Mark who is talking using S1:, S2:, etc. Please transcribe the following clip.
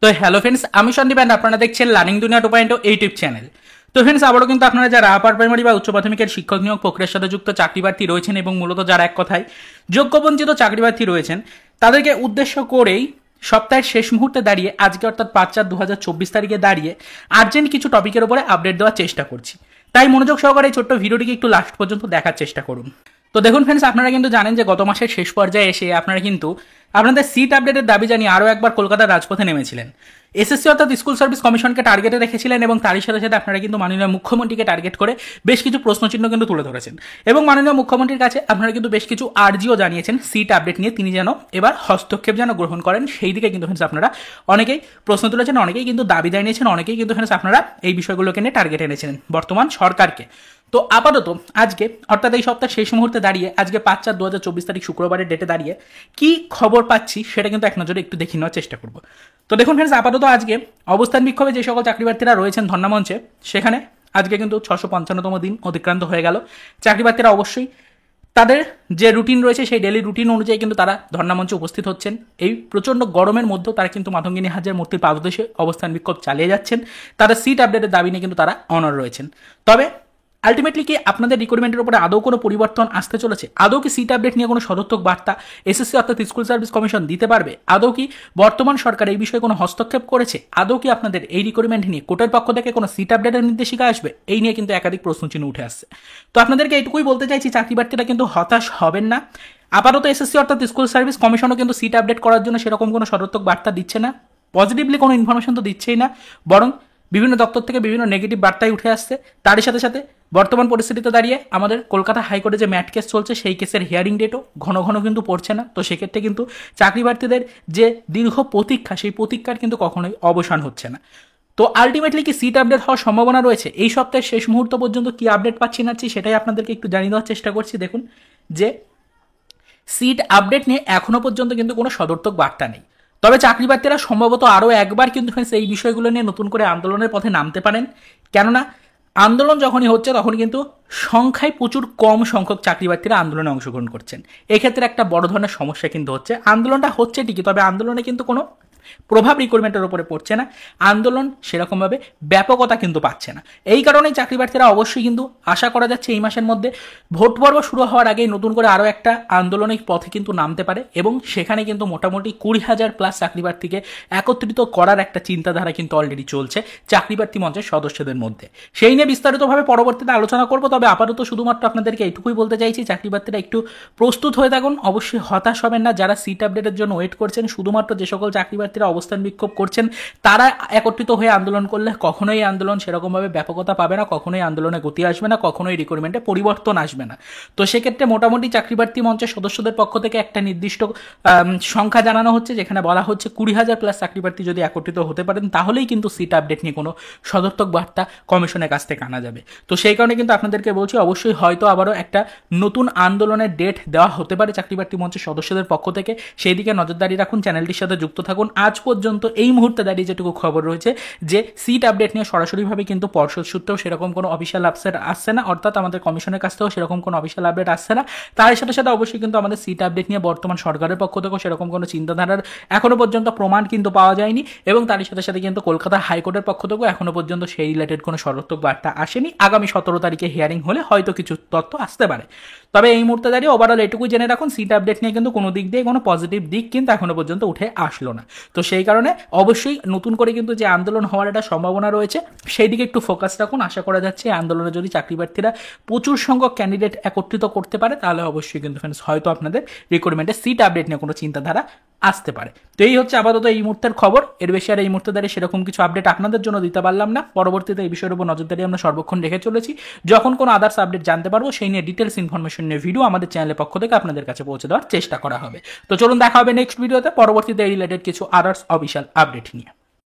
S1: তো hello friends, আমি Sandeep and আপনারা দেখছেন লার্নিং দুনিয়া 2.0 ইউটিউব চ্যানেল। তো ফ্রেন্ডস, আবারও কিন্তু আপনারা যারা আপার প্রাইমারি বা উচ্চ প্রাথমিকের শিক্ষক নিয়োগ প্রক্রিয়ার সাথে যুক্ত চাকরি প্রার্থী রয়েছেন এবং মূলত যারা এক কথায় যোগ্যবঞ্চিত চাকরি প্রার্থী রয়েছেন, তাদেরকে উদ্দেশ্য করেই সপ্তাহের শেষ মুহূর্তে দাঁড়িয়ে আজকে অর্থাৎ 5/4/2024 তারিখে দাঁড়িয়ে আর্জেন্ট কিছু টপিকের উপরে আপডেট দেওয়ার চেষ্টা করছি। তাই মনোযোগ সহকারে এই ছোট্ট ভিডিওটিকে একটু লাস্ট পর্যন্ত দেখার চেষ্টা করুন। তো দেখুন ফ্রেন্ডস, আপনারা কিন্তু জানেন যে গত মাসের শেষ পর্যায়ে এসে আপনারা কিন্তু আপনাদের সিট আপডেটের দাবি জানিয়ে আরও একবার কলকাতার রাজপথে নেমেছিলেন। এসএসসি অর্থাৎ স্কুল সার্ভিস কমিশনকে টার্গেটে রেখেছিলেন এবং তারই সাথে সাথে আপনারা কিন্তু মাননীয় মুখ্যমন্ত্রীকে টার্গেট করে বেশ কিছু প্রশ্নচিহ্ন কিন্তু তুলে ধরেছেন এবং মাননীয় মুখ্যমন্ত্রীর কাছে আপনারা কিন্তু বেশ কিছু আর্জিও জানিয়েছেন সিট আপডেট নিয়ে তিনি যেন এবার হস্তক্ষেপ যেন গ্রহণ করেন। সেই দিকে কিন্তু ফ্রেন্ডস আপনারা অনেকেই প্রশ্ন তুলেছেন, অনেকেই কিন্তু দাবি জানিয়েছেন, অনেকেই কিন্তু ফ্রেন্ডস আপনারা এই বিষয়গুলোকে নিয়ে টার্গেট এনেছিলেন বর্তমান সরকারকে। তো আপাতত আজকে অর্থাৎ এই সপ্তাহের শেষ মুহূর্তে দাঁড়িয়ে আজকে 5/4/2024 তারিখ শুক্রবারের ডেটে দাঁড়িয়ে কি খবর পাচ্ছি সেটা কিন্তু এক নজরে একটু দেখে নেওয়ার চেষ্টা করব। তো দেখুন ফ্রেন্ডস, আপাতত আজকে অবস্থান বিক্ষোভে যে সকল চাকরি প্রার্থীরা রয়েছেন ধর্ণামঞ্চে, সেখানে আজকে কিন্তু 655তম দিন অতিক্রান্ত হয়ে গেল। চাকরি প্রার্থীরা অবশ্যই তাদের যে রুটিন রয়েছে সেই ডেলি রুটিন অনুযায়ী কিন্তু তারা ধর্ণামঞ্চে উপস্থিত হচ্ছেন। এই প্রচণ্ড গরমের মধ্যেও তারা কিন্তু মাতঙ্গিনী হাজরার মূর্তির পাদদেশে অবস্থান বিক্ষোভ চালিয়ে যাচ্ছেন। তাদের সিট আপডেটের দাবি নিয়ে কিন্তু তারা অনড় রয়েছেন। তবে আলটিমেটলি কি আপনাদের রিক্রুটমেন্টের উপরে আদৌ কোনো পরিবর্তন আসতে চলেছে? আদৌ কি সিট আপডেট নিয়ে কোনো সদর্থক বার্তা এসএসসি অর্থাৎ স্কুল সার্ভিস কমিশন দিতে পারবে? আদৌ কি বর্তমান সরকার এই বিষয়ে কোনো হস্তক্ষেপ করেছে? আদৌ কি আপনাদের এই রিক্রুটমেন্ট নিয়ে কোর্টের পক্ষ থেকে কোনো সিট আপডেটের নির্দেশিকা আসবে? এই নিয়ে কিন্তু একাধিক প্রশ্নচিহ্ন উঠে আসছে। তো আপনাদেরকে এইটুকুই বলতে চাইছি, চাকরি প্রার্থীরা কিন্তু হতাশ হবেন না। আপাতত এসএসসি অর্থাৎ স্কুল সার্ভিস কমিশনও কিন্তু সিট আপডেট করার জন্য সেরকম কোনো সদর্থক বার্তা দিচ্ছে না, পজিটিভলি কোনো ইনফরমেশন তো দিচ্ছেই না, বরং বিভিন্ন দপ্তর থেকে বিভিন্ন নেগেটিভ বার্তাই উঠে আসছে। তারই সাথে সাথে বর্তমান পরিস্থিতিতে দাঁড়িয়ে আমাদের কলকাতা হাইকোর্টে যে ম্যাট কেস চলছে সেই কেসের হিয়ারিং ডেটও ঘন ঘন কিন্তু পড়ছে না। তো সেক্ষেত্রে কিন্তু চাকরি প্রার্থীদের যে দীর্ঘ প্রতীক্ষা, সেই প্রতীক্ষার কিন্তু কখনোই অবসান হচ্ছে না। তো আলটিমেটলি কি সিট আপডেট হওয়ার সম্ভাবনা রয়েছে? এই সপ্তাহের শেষ মুহূর্ত পর্যন্ত কি আপডেট পাচ্ছি না সেটাই আপনাদেরকে একটু জানিয়ে দেওয়ার চেষ্টা করছি। দেখুন যে সিট আপডেট নিয়ে এখনো পর্যন্ত কিন্তু কোনো সদর্থক বার্তা নেই। তবে চাকরি প্রার্থীরা সম্ভবত আরও একবার কিন্তু এই বিষয়গুলো নিয়ে নতুন করে আন্দোলনের পথে নামতে পারেন। কেননা আন্দোলন যখনই হচ্ছে তখন কিন্তু সংখ্যায় প্রচুর কম সংখ্যক চাকরি প্রার্থীরা আন্দোলনে অংশগ্রহণ করছেন। এক্ষেত্রে একটা বড় ধরনের সমস্যা কিন্তু হচ্ছে। আন্দোলনটা হচ্ছে ঠিকই, তবে আন্দোলনে কিন্তু কোনো প্রভাব রিক্রুটমেন্টের উপরে পড়ছে না, আন্দোলন সেরকমভাবে ব্যাপকতা কিন্তু পাচ্ছে না। এই কারণেই চাকরি প্রার্থীরা অবশ্যই কিন্তু আশা করা যাচ্ছে এই মাসের মধ্যে ভোট পর্ব শুরু হওয়ার আগেই নতুন করে আরও একটা আন্দোলনের পথে কিন্তু নামতে পারে এবং সেখানে কিন্তু মোটামুটি 20,000+ চাকরি প্রার্থীকে একত্রিত করার একটা চিন্তাধারা কিন্তু অলরেডি চলছে চাকরি প্রার্থী মঞ্চের সদস্যদের মধ্যে। সেই নিয়ে বিস্তারিতভাবে পরবর্তীতে আলোচনা করব। তবে আপাতত শুধুমাত্র আপনাদেরকে এইটুকুই বলতে চাইছি, চাকরি প্রার্থীরা একটু প্রস্তুত হয়ে থাকুন, অবশ্যই হতাশ হবেন না। যারা সিট আপডেটের জন্য ওয়েট করছেন, শুধুমাত্র যে সকল চাকরি প্রার্থীরা অবস্থান বিক্ষোভ করছেন তারা একত্রিত হয়ে আন্দোলন করলে কখনোই আন্দোলন সেরকমভাবে ব্যাপকতা পাবে না, কখনোই আন্দোলনে গতি আসবে না, কখনোই রিক্রুটমেন্টে পরিবর্তন আসবে না। তো সেক্ষেত্রে মোটামুটি চাকরি প্রার্থী মঞ্চের সদস্যদের পক্ষ থেকে একটা নির্দিষ্ট সংখ্যা জানানো হচ্ছে, যেখানে বলা হচ্ছে 20,000+ চাকরি প্রার্থী যদি একত্রিত হতে পারেন তাহলেই কিন্তু সিট আপডেট নিয়ে কোনো সদর্থক বার্তা কমিশনের কাছ থেকে আনা যাবে। তো সেই কারণে কিন্তু আপনাদেরকে বলছি, অবশ্যই হয়তো আবারও একটা নতুন আন্দোলনের ডেট দেওয়া হতে পারে চাকরি প্রার্থী মঞ্চের সদস্যদের পক্ষ থেকে। সেই দিকে নজরদারি রাখুন, চ্যানেলটির সাথে যুক্ত থাকুন। আজ পর্যন্ত এই মুহূর্তে দাঁড়িয়ে যেটুকু খবর রয়েছে যে সিট আপডেট নিয়ে সরাসরিভাবে কিন্তু পর্ষদ সূত্রেও সেরকম কোনো অফিসিয়াল আপডেট আসছে না, অর্থাৎ আমাদের কমিশনের কাছ থেকেও সেরকম কোনো অফিসিয়াল আপডেট আসছে না। তার সাথে সাথে অবশ্যই কিন্তু আমাদের সিট আপডেট নিয়ে বর্তমান সরকারের পক্ষ থেকেও সেরকম কোনো চিন্তাধারার এখনো পর্যন্ত প্রমাণ কিন্তু পাওয়া যায়নি এবং তার সাথে সাথে কিন্তু কলকাতা হাইকোর্টের পক্ষ থেকেও এখনো পর্যন্ত সেই রিলেটেড কোনো সদর্থক বার্তা আসেনি। আগামী 17 তারিখে হিয়ারিং হলে হয়তো কিছু তথ্য আসতে পারে। তবে এই মুহূর্তে দাঁড়িয়ে ওভারঅল এটুকুই জেনে রাখুন, সিট আপডেট নিয়ে কিন্তু কোনো দিক দিয়ে কোনো পজিটিভ দিক কিন্তু এখনো পর্যন্ত উঠে আসলো না। তো সেই কারণে অবশ্যই নতুন করে কিন্তু যে আন্দোলন হওয়ার একটা সম্ভাবনা রয়েছে সেই দিকে একটু ফোকাস রাখুন। আশা করা যাচ্ছে এই আন্দোলনে যদি চাকরি প্রার্থীরা প্রচুর সংখ্যক ক্যান্ডিডেট একত্রিত করতে পারে তাহলে অবশ্যই কিন্তু ফ্রেন্ডস হয়তো আপনাদের রিক্রুটমেন্টের সিট আপডেট নিয়ে কোনো চিন্তাধারা আসতে পারে। তো এই হচ্ছে আপাতত এই মুহূর্তের খবর। এর বেশি আর এই মুহূর্তে দাঁড়িয়ে সেরকম কিছু আপডেট আপনাদের জন্য দিতে পারলাম না। পরবর্তীতে এই বিষয়ের উপর নজরদারি আমরা সর্বক্ষণ রেখে চলেছি। যখন কোনো আদার্স আপডেট জানতে পারবো সেই নিয়ে ডিটেলস ইনফরমেশন নিয়ে ভিডিও আমাদের চ্যানেলের পক্ষ থেকে আপনাদের কাছে পৌঁছে দেওয়ার চেষ্টা করা হবে। তো চলুন দেখা হবে নেক্সট ভিডিওতে পরবর্তীতে এই রিলেটেড কিছু আদার্স অফিসিয়াল আপডেট নিয়ে।